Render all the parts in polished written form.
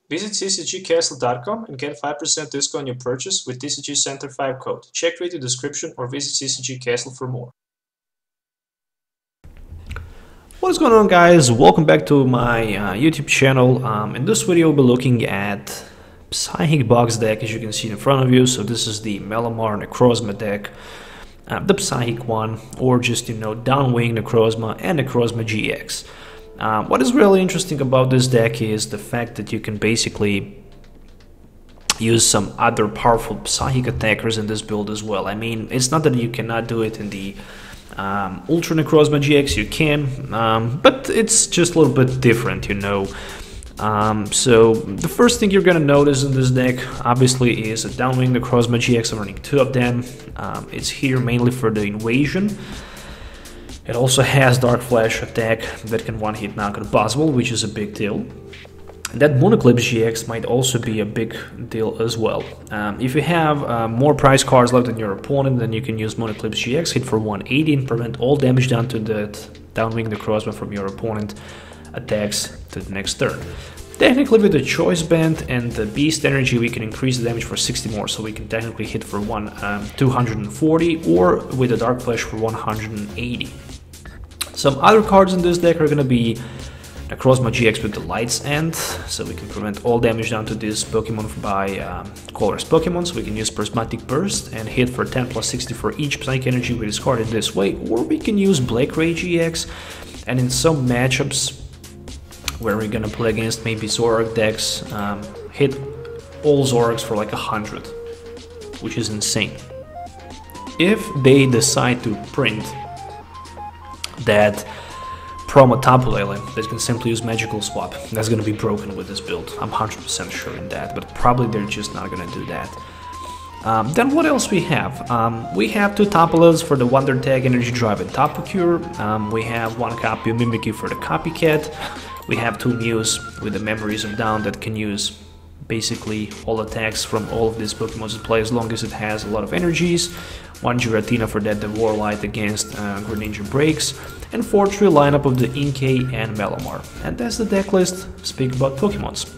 Visit ccgcastle.com and get 5% discount on your purchase with TCG Center 5 code. Check video description or visit CCG Castle for more. What is going on, guys? Welcome back to my YouTube channel. In this video we'll be looking at Psychic box deck, as you can see in front of you. So this is the Malamar Necrozma deck, the Psychic one, or just Downwing Necrozma and Necrozma-GX. What is really interesting about this deck is the fact that you can basically use some other powerful Psychic attackers in this build as well. I mean, it's not that you cannot do it in the Ultra Necrozma-GX, you can, but it's just a little bit different, So the first thing you're gonna notice in this deck, obviously, is a Downwing Necrozma-GX. I'm running 2 of them. It's here mainly for the invasion. It also has Dark Flash attack that can one-hit knock on possible, which is a big deal. That Monoclips GX might also be a big deal as well. If you have more prize cards left than your opponent, then you can use Monoclips GX, hit for 180 and prevent all damage done to that Downwing Necrozma from your opponent attacks to the next turn. Technically, with the Choice Band and the Beast Energy, we can increase the damage for 60 more, so we can technically hit for 240, or with the Dark Flash for 180. Some other cards in this deck are going to be Necrozma-GX with the Light's End, so we can prevent all damage done to this Pokemon by Colorless Pokemon, so we can use Prismatic Burst and hit for 10 plus 60 for each Psychic Energy we discard in this way, or we can use Black Ray GX, and in some matchups where we're gonna play against maybe Zoroark decks, hit all Zoroarks for like 100, which is insane. If they decide to print that promo Tapu Lele, they can simply use Magical Swap. That's gonna be broken with this build. I'm 100% sure in that, but probably they're just not gonna do that. Then what else we have? We have 2 Tapu Leles for the Wonder Tag Energy Drive and Tapu Cure. We have 1 copy of Mimikyu for the Copycat. We have 2 Mews with the Memories of Down that can use basically all attacks from all of these Pokemon in play as long as it has a lot of energies. 1 Giratina for that, the Warlight against Greninja Breaks, and 4-3 lineup of the Inkay and Malamar. And that's the deck list. Speak about Pokemons.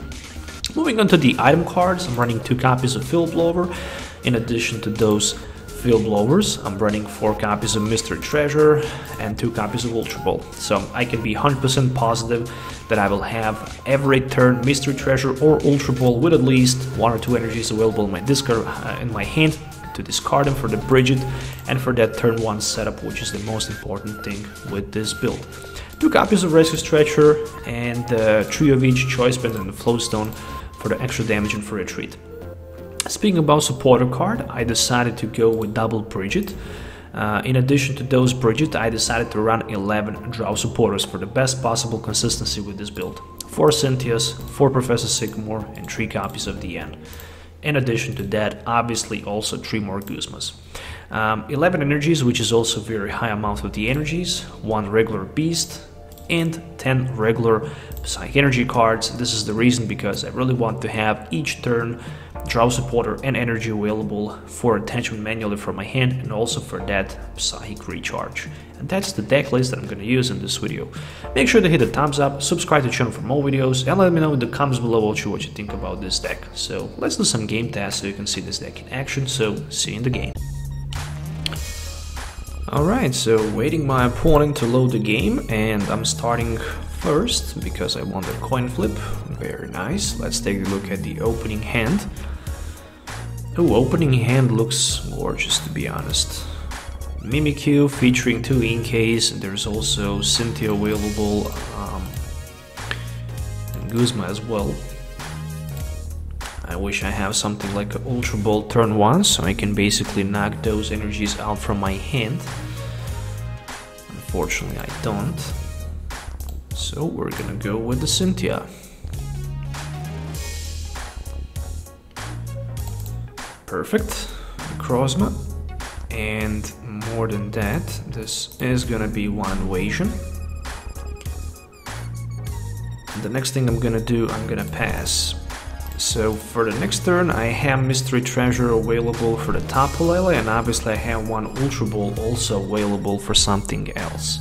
Moving on to the item cards, I'm running 2 copies of Field Blower. In addition to those Field Blowers, I'm running 4 copies of Mystery Treasure and 2 copies of Ultra Ball. So I can be 100% positive that I will have every turn Mystery Treasure or Ultra Ball with at least 1 or 2 energies available in my discard in my hand to discard them for the Brigette and for that turn 1 setup, which is the most important thing with this build. 2 copies of Rescue Stretcher and 3 of each Choice Band and the Float Stone for the extra damage and for retreat. Speaking about supporter card, I decided to go with double Brigette. In addition to those Brigette, I decided to run 11 Drow supporters for the best possible consistency with this build. 4 Cynthias, 4 Professor Sycamore, and 3 copies of the End. In addition to that, obviously also 3 more Guzmas. 11 energies, which is also a very high amount of the energies, 1 regular Beast, and 10 regular Psychic Energy cards. This is the reason because I really want to have each turn Drow Supporter and Energy available for attachment manually from my hand and also for that Psychic Recharge. And that's the deck list that I'm going to use in this video. Make sure to hit the thumbs up, subscribe to the channel for more videos, and let me know in the comments below what you think about this deck. So let's do some game tests so you can see this deck in action, so see you in the game. Alright, so waiting my opponent to load the game, and I'm starting first because I want a coin flip. Very nice. Let's take a look at the opening hand. Oh, opening hand looks gorgeous, to be honest. Mimikyu featuring 2 Inkays. There's also Cynthia available, and Guzma as well. I wish I have something like an Ultra Ball turn 1, so I can basically knock those energies out from my hand. Unfortunately, I don't. So we're gonna go with the Cynthia. Perfect. Necrozma. And more than that, this is gonna be 1 invasion. And the next thing I'm gonna do, I'm gonna pass. So for the next turn I have Mystery Treasure available for the Tapu Lele, and obviously I have 1 Ultra Ball also available for something else.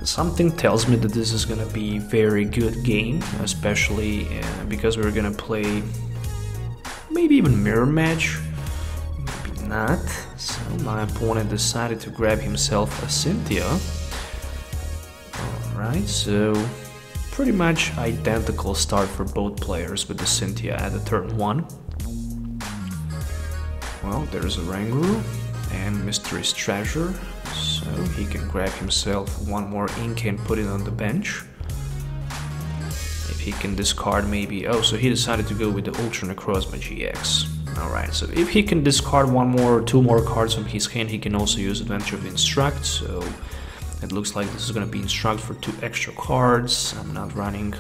Something tells me that this is gonna be a very good game, especially because we're gonna play maybe even mirror match, maybe not. So my opponent decided to grab himself a Cynthia. Alright, so pretty much identical start for both players with the Cynthia at the turn 1. Well, there's a Rangaroo and Mystery's Treasure, so he can grab himself one more Inkay and put it on the bench. If he can discard maybe... Oh, so he decided to go with the Ultra Necrozma-GX. Alright, so if he can discard one more or two more cards from his hand, he can also use Adventure of Instruct, so it looks like this is gonna be Instruct for 2 extra cards. I'm not running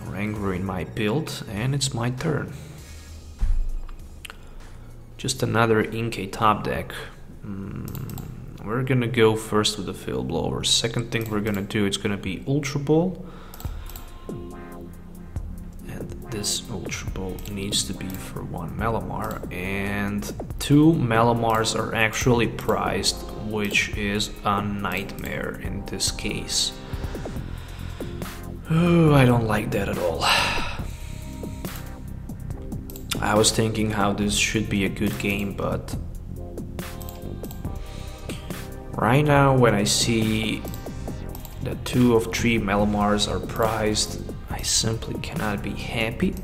Rangaroo in my build, and it's my turn. Just another Inkay top deck. We're gonna go first with the Field Blower. Second thing we're gonna do, it's gonna be Ultra Ball. And this Ultra Ball needs to be for 1 Malamar. And 2 Malamars are actually prized, which is a nightmare in this case. Oh, I don't like that at all. I was thinking how this should be a good game, but right now when I see that 2 of 3 Malamars are prized, I simply cannot be happy.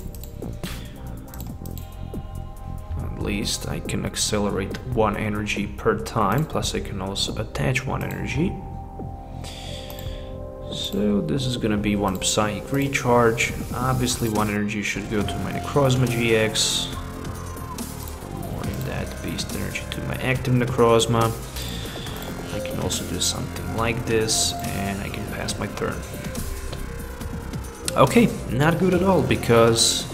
At least I can accelerate 1 energy per time, plus I can also attach 1 energy. So this is gonna be 1 Psychic Recharge. Obviously 1 energy should go to my Necrozma-GX. More than that, Beast Energy to my active Necrozma. I can also do something like this, and I can pass my turn. Okay, not good at all, because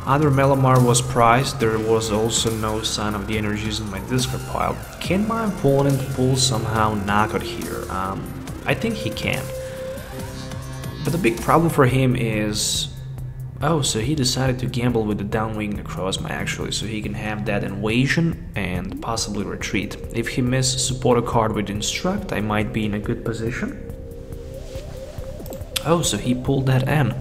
other Malamar was prized. There was also no sign of the energies in my discard pile. Can my opponent pull somehow knockout here? I think he can. But the big problem for him is... Oh, so he decided to gamble with the Downwing Necrozma actually, so he can have that Invasion and possibly Retreat. If he misses support a card with Instruct, I might be in a good position. Oh, so he pulled that N.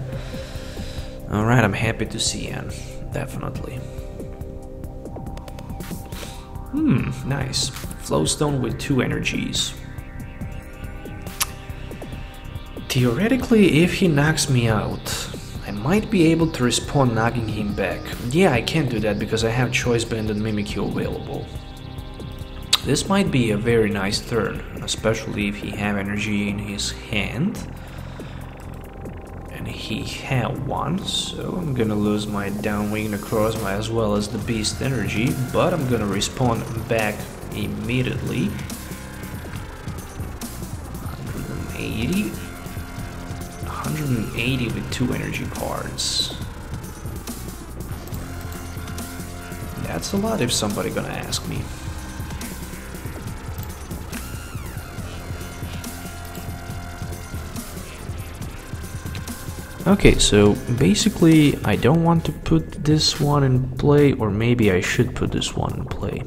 Alright, I'm happy to see N, definitely. Nice. Float Stone with 2 energies. Theoretically, if he knocks me out, I might be able to respond knocking him back. Yeah, I can't do that because I have Choice Band and Mimikyu available. This might be a very nice turn, especially if he have energy in his hand. And he had 1, so I'm gonna lose my Downwing Necrozma as well as the Beast energy, but I'm gonna respond back immediately. 180. 180 with 2 energy cards. That's a lot if somebody gonna ask me. Okay, so basically I don't want to put this one in play, or maybe I should put this one in play.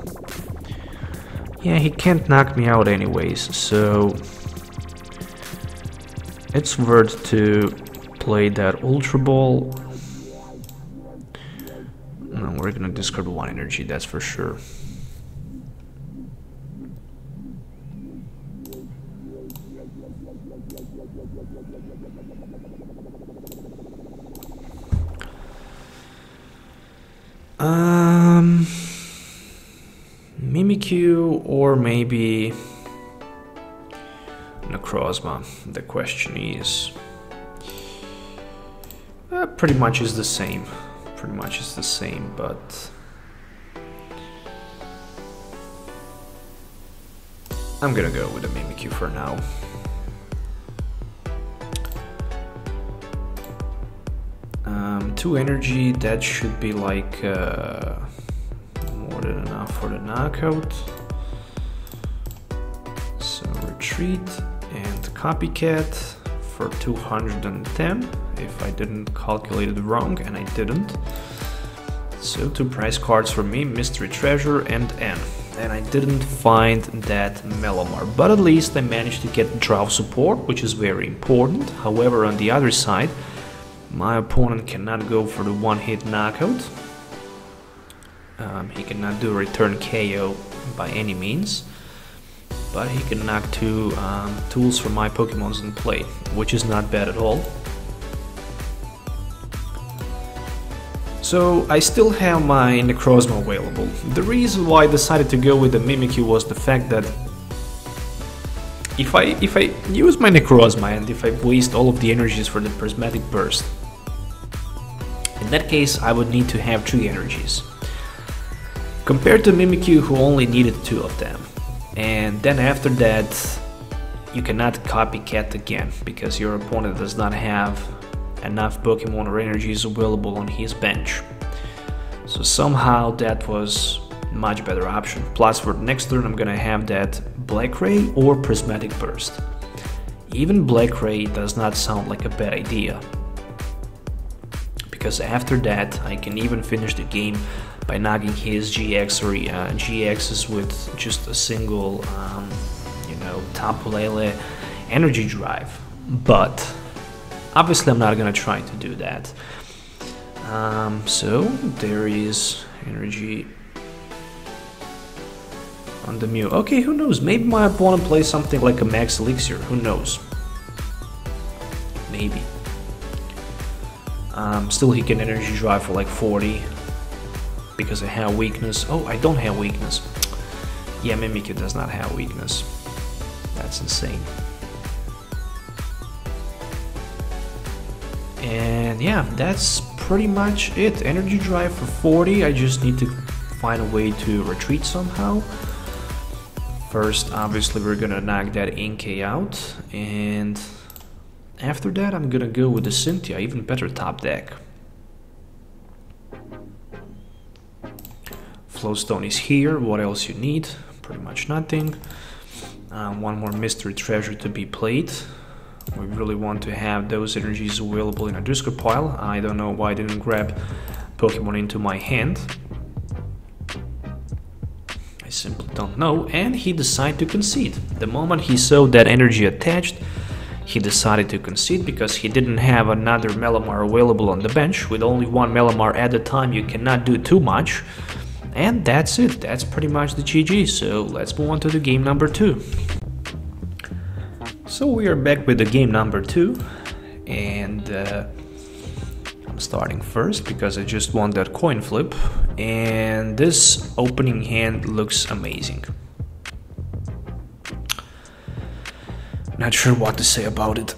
Yeah, he can't knock me out anyways, so it's worth to play that Ultra Ball. No, we're gonna discard 1 energy, that's for sure. Mimikyu or maybe Necrozma. The question is pretty much is the same. Pretty much is the same, but I'm gonna go with a Mimikyu for now. Two energy, that should be like more than enough for the knockout. So retreat and copycat for 210, if I didn't calculate it wrong, and I didn't. So 2 prize cards for me, Mystery Treasure and N. and I didn't find that Malamar, but at least I managed to get draw support, which is very important. However, on the other side, my opponent cannot go for the one-hit knockout. He cannot do a return KO by any means, but he can knock two tools from my Pokemons in play, which is not bad at all. So I still have my Necrozma available. The reason why I decided to go with the Mimikyu was the fact that if I use my Necrozma and if I waste all of the energies for the Prismatic Burst, in that case I would need to have 3 energies. Compared to Mimikyu, who only needed 2 of them. And then after that you cannot copycat again, because your opponent does not have enough Pokemon or energies available on his bench. So somehow that was much better option. Plus for the next turn I'm gonna have that Black Ray or Prismatic Burst. Even Black Ray does not sound like a bad idea, because after that I can even finish the game by knocking his GX or GXs with just a single you know, Tapu Lele energy drive. But obviously I'm not gonna try to do that. So there is energy on the Mew. Okay, who knows? Maybe my opponent plays something like a Max Elixir. Who knows? Maybe. Still he can energy drive for like 40 because I have weakness. Oh, I don't have weakness. Yeah, Mimikyu does not have weakness. That's insane. And yeah, that's pretty much it. Energy drive for 40. I just need to find a way to retreat somehow. First, obviously, we're gonna knock that Inkay out, and after that, I'm gonna go with the Cynthia, even better top deck. Float Stone is here. What else you need? Pretty much nothing. One more mystery treasure to be played. We really want to have those energies available in a discard pile. I don't know why I didn't grab Pokemon into my hand. I simply don't know. And he decided to concede. The moment he saw that energy attached, he decided to concede because he didn't have another Malamar available on the bench. With only one Malamar at a time, you cannot do too much. And that's it. That's pretty much the GG. So let's move on to the game number 2. So we are back with the game number 2, and I'm starting first because I just won that coin flip, and this opening hand looks amazing. Not sure what to say about it.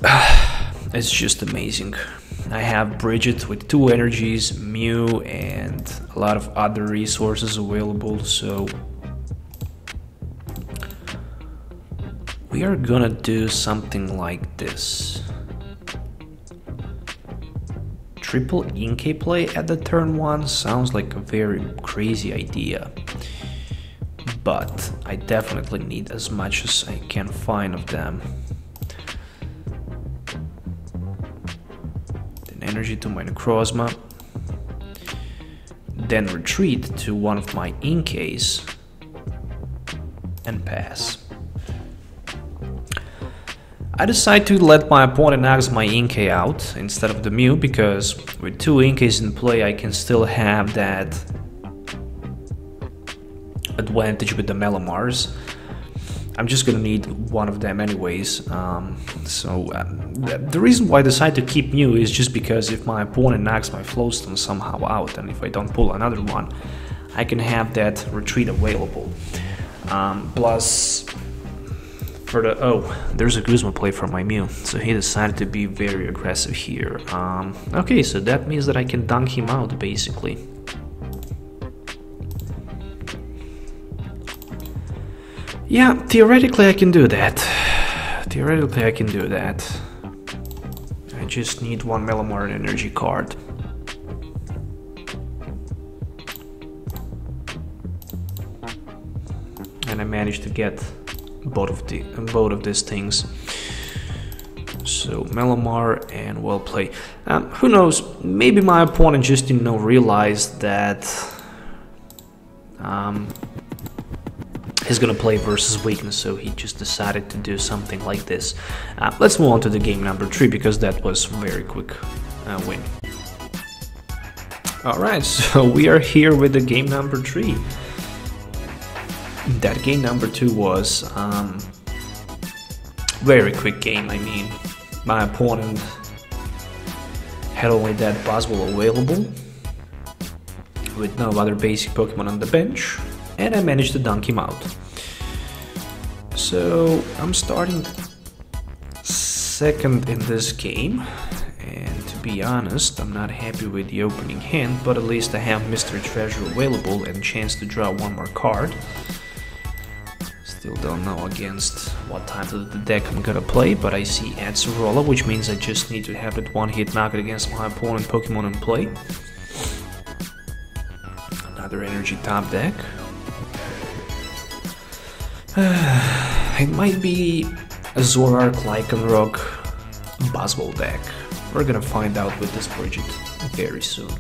It's just amazing. I have Brigette with 2 energies, Mew, and a lot of other resources available, so we are gonna do something like this. Triple Inkay play at the turn 1 sounds like a very crazy idea, but I definitely need as much as I can find of them. Then energy to my Necrozma, then retreat to one of my Inkays and pass. I decide to let my opponent knock my Inkay out instead of the Mew, because with 2 Inkays in play I can still have that advantage with the Malamars. I'm just gonna need one of them anyways. The reason why I decide to keep Mew is just because if my opponent knocks my Float Stone somehow out, and if I don't pull another one, I can have that retreat available. Plus, for the there's a Guzma play for my Mew, so he decided to be very aggressive here. Okay, so that means that I can dunk him out basically. Yeah, theoretically I can do that. Theoretically I can do that. I just need one Malamar energy card. And I managed to get both of these things. So Malamar and well play. Who knows? Maybe my opponent just didn't realize that he's gonna play versus weakness, so he just decided to do something like this. Let's move on to the game number 3, because that was a very quick win. Alright, so we are here with the game number 3. That game number 2 was very quick game. I mean, my opponent had only that BUS available, with no other basic Pokemon on the bench, and I managed to dunk him out. So I'm starting second in this game, and to be honest, I'm not happy with the opening hand, but at least I have Mystery Treasure available and chance to draw one more card. Still don't know against what type of the deck I'm gonna play, but I see Acerola, which means I just need to have that one-hit knockout against my opponent Pokemon in play. Another energy top deck. It might be a Zoroark Lycanroc Buzzwole deck. We're gonna find out with this Brigette very soon.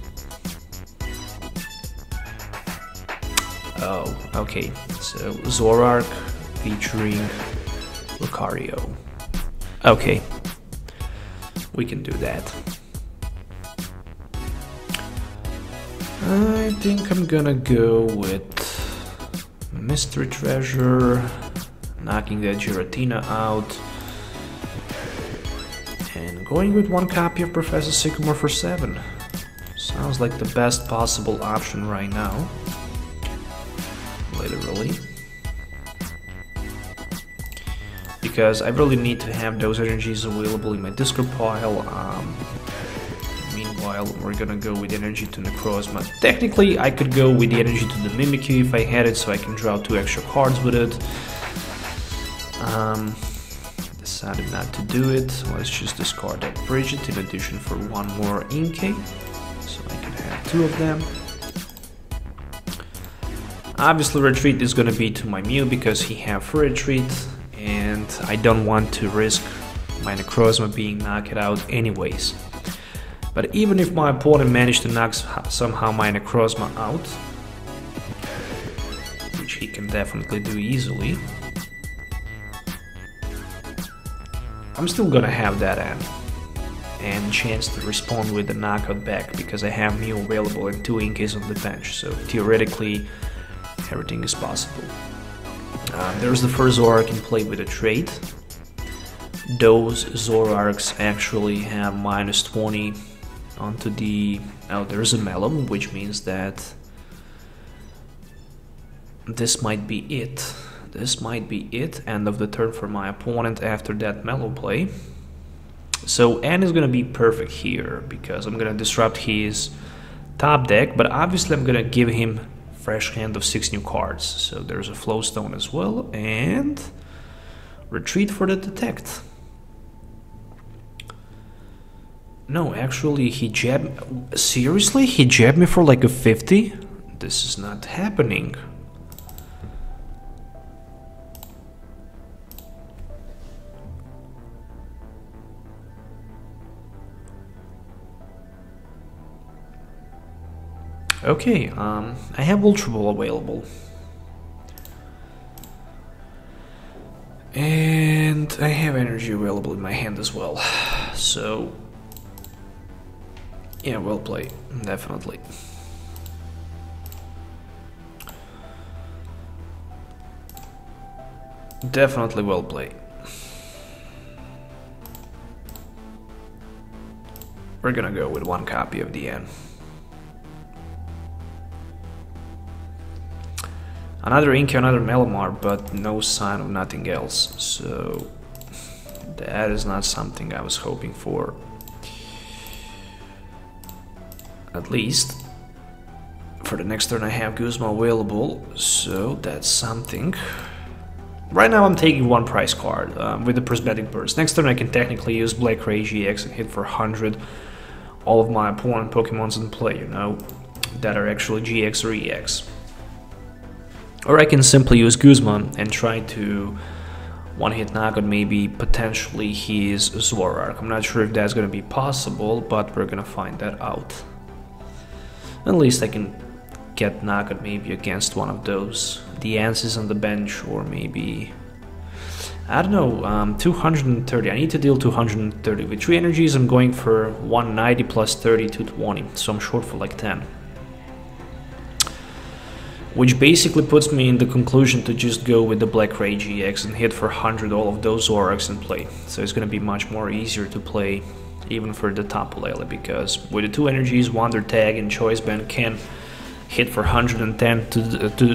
Oh, okay, so Zoroark featuring Lucario. Okay, we can do that. I think I'm gonna go with Mystery Treasure, knocking that Giratina out, and going with one copy of Professor Sycamore for 7. Sounds like the best possible option right now. Literally. Because I really need to have those energies available in my discard pile. Meanwhile, we're gonna go with energy to Necrozma. Technically, I could go with the energy to the Mimikyu if I had it, so I can draw 2 extra cards with it. Decided not to do it. Let's just discard that Brigette in addition for one more Inkay, so I can have 2 of them. Obviously, retreat is gonna be to my Mew because he have free retreat, and I don't want to risk my Necrozma being knocked out anyways. But even if my opponent managed to knock somehow my Necrozma out, which he can definitely do easily, I'm still gonna have that end and chance to respond with the knockout back because I have Mew available and 2 Inkays on the bench, so theoretically everything is possible. There's the first Zoroark in play with a trade. Those Zoroarks actually have -20 onto the... Oh, there's a Malamar, which means that this might be it. This might be it. End of the turn for my opponent after that Malamar play. So N is gonna be perfect here because I'm gonna disrupt his top deck, but obviously I'm gonna give him fresh hand of 6 new cards. So there's a Float Stone as well, and retreat for the detect. No, actually he jabbed... Seriously? He jabbed me for like a 50? This is not happening. Okay, I have Ultra Ball available. And I have energy available in my hand as well. So, yeah, well played, definitely. Definitely well played. We're gonna go with 1 copy of the N. Another Inkay, another Malamar, but no sign of nothing else, so that is not something I was hoping for. At least for the next turn I have Guzma available, so that's something. Right now I'm taking 1 prize card with the Prismatic Burst. Next turn I can technically use Black Ray GX and hit for 100 all of my opponent Pokemons in play, you know, that are actually GX or EX. Or I can simply use Guzman and try to one-hit knockout maybe potentially his Zoroark. I'm not sure if that's going to be possible, but we're going to find that out. At least I can get knocked maybe against one of those. The Ansys on the bench, or maybe... I don't know, 230. I need to deal 230. With 3 energies, I'm going for 190 plus 30, 220. So I'm short for like 10. Which basically puts me in the conclusion to just go with the Black Ray GX and hit for 100 all of those Zoroarks and play. So it's gonna be much more easier to play, even for the Tapu Lele, because with the 2 energies, Wonder Tag and Choice Band can hit for 110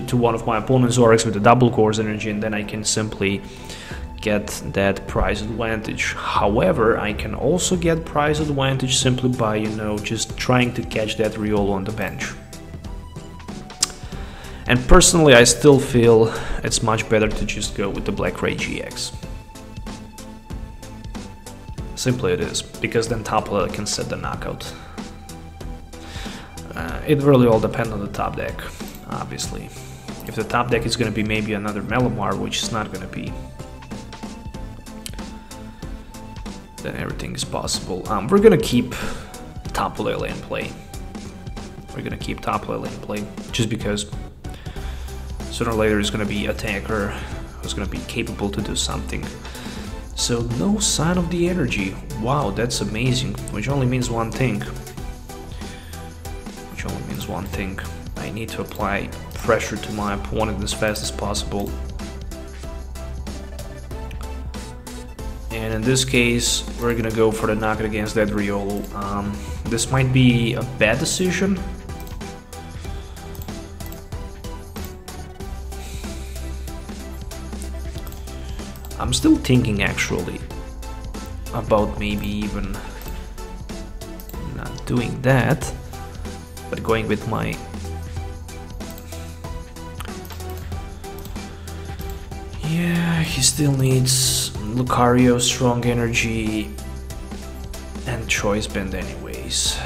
to one of my opponent's Zoroarks with the double course energy, and then I can simply get that prize advantage. However, I can also get prize advantage simply by, you know, just trying to catch that Riolu on the bench. And personally, I still feel it's much better to just go with the Black Ray GX. Simply it is, because then Tapu Lele can set the knockout. It really all depends on the top deck, obviously. If the top deck is going to be maybe another Malamar, which is not going to be, then everything is possible. We're going to keep Tapu Lele in play. We're going to keep Tapu Lele in play, just because sooner or later is going to be an attacker who's going to be capable to do something. So no sign of the energy. Wow, that's amazing. Which only means one thing. I need to apply pressure to my opponent as fast as possible. And in this case, we're going to go for the knockout against that Riolu. This might be a bad decision. I'm still thinking actually about maybe even not doing that, but going with my he still needs Lucario, strong energy, and Choice Band anyways.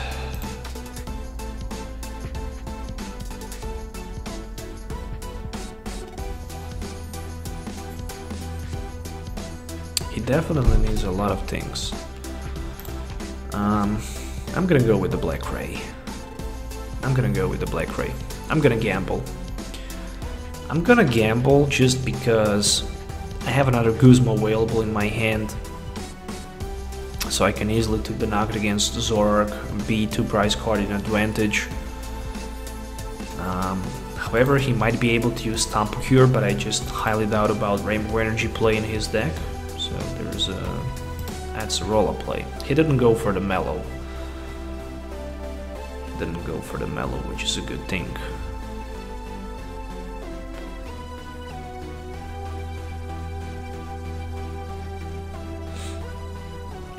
He definitely needs a lot of things. I'm gonna go with the Black Ray. I'm gonna gamble just because I have another Guzma available in my hand, so I can easily take the knockout against Zoroark, be 2 prize card in advantage. However, he might be able to use Tapu Cure, but I just highly doubt about Rainbow Energy play in his deck. So that's a roll-up play. He didn't go for the Mellow. Which is a good thing.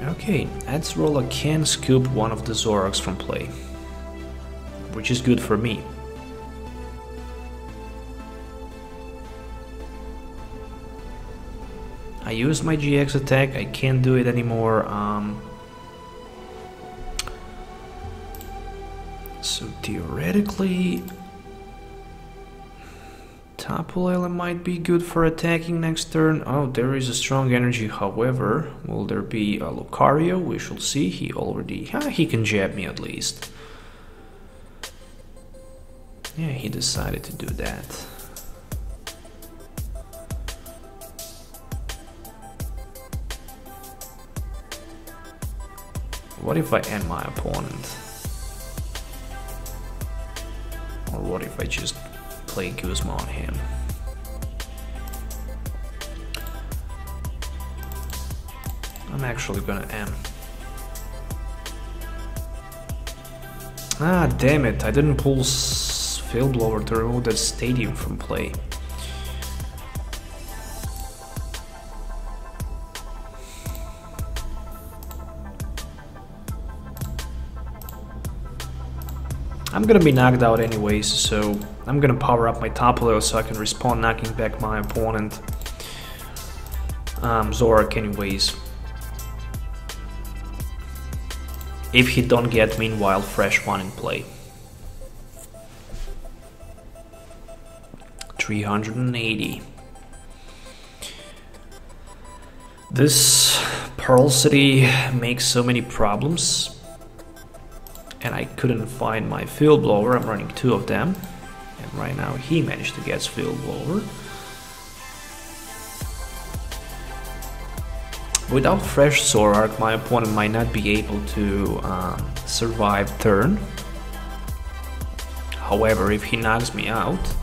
Okay, Adzrola can scoop one of the Zoroarks from play, which is good for me. I used my GX attack, I can't do it anymore. So theoretically, Tapu Lele might be good for attacking next turn. Oh, there is a strong energy, however, will there be a Lucario? We shall see. He already... he can jab me at least. Yeah, he decided to do that. What if I end my opponent? Or what if I just play Guzma on him? I'm actually gonna end. Ah, damn it, I didn't pull Field Blower to remove that stadium from play. I'm gonna be knocked out anyways, so I'm gonna power up my Tapu Lele so I can respawn, knocking back my opponent. Zoroark anyways. If he don't get, meanwhile, fresh one in play. 380. This Pearl City makes so many problems. And I couldn't find my Field Blower, I'm running 2 of them. and right now he managed to get Field Blower. Without fresh Zoroark, my opponent might not be able to survive turn. However, if he knocks me out,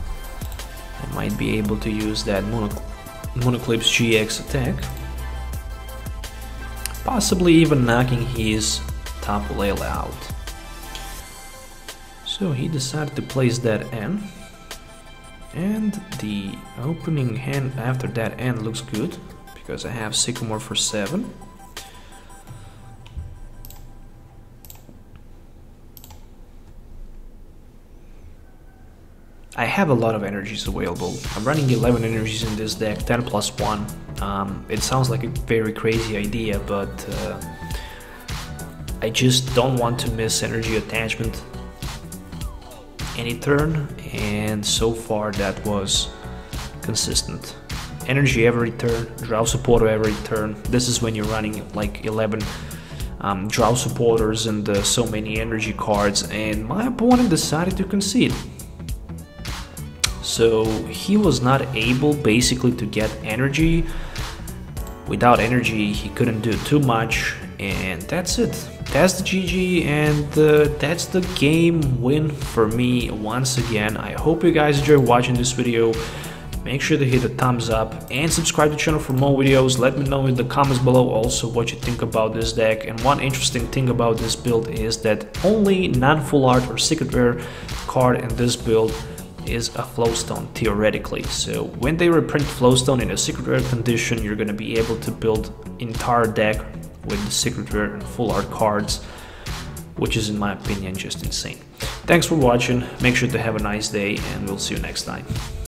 I might be able to use that Monoclipse GX attack, possibly even knocking his Tapu Lele out. So he decided to place that N, and the opening hand after that N looks good, because I have Sycamore for 7. I have a lot of energies available. I'm running 11 energies in this deck, 10 plus 1. It sounds like a very crazy idea, but I just don't want to miss energy attachment any turn, and so far that was consistent. Energy every turn, draw supporter every turn. This is when you're running like 11 draw supporters and so many energy cards, and my opponent decided to concede. So he was not able basically to get energy. Without energy he couldn't do too much, and that's it. That's the GG, and that's the game win for me once again. I hope you guys enjoyed watching this video. Make sure to hit the thumbs up and subscribe to the channel for more videos. Let me know in the comments below also what you think about this deck. And one interesting thing about this build is that only non-full art or secret rare card in this build is a Float Stone, theoretically. So when they reprint Float Stone in a secret rare condition, you're going to be able to build entire deck with the secret rare and full art cards, which is in my opinion just insane. Thanks for watching, make sure to have a nice day, and we'll see you next time.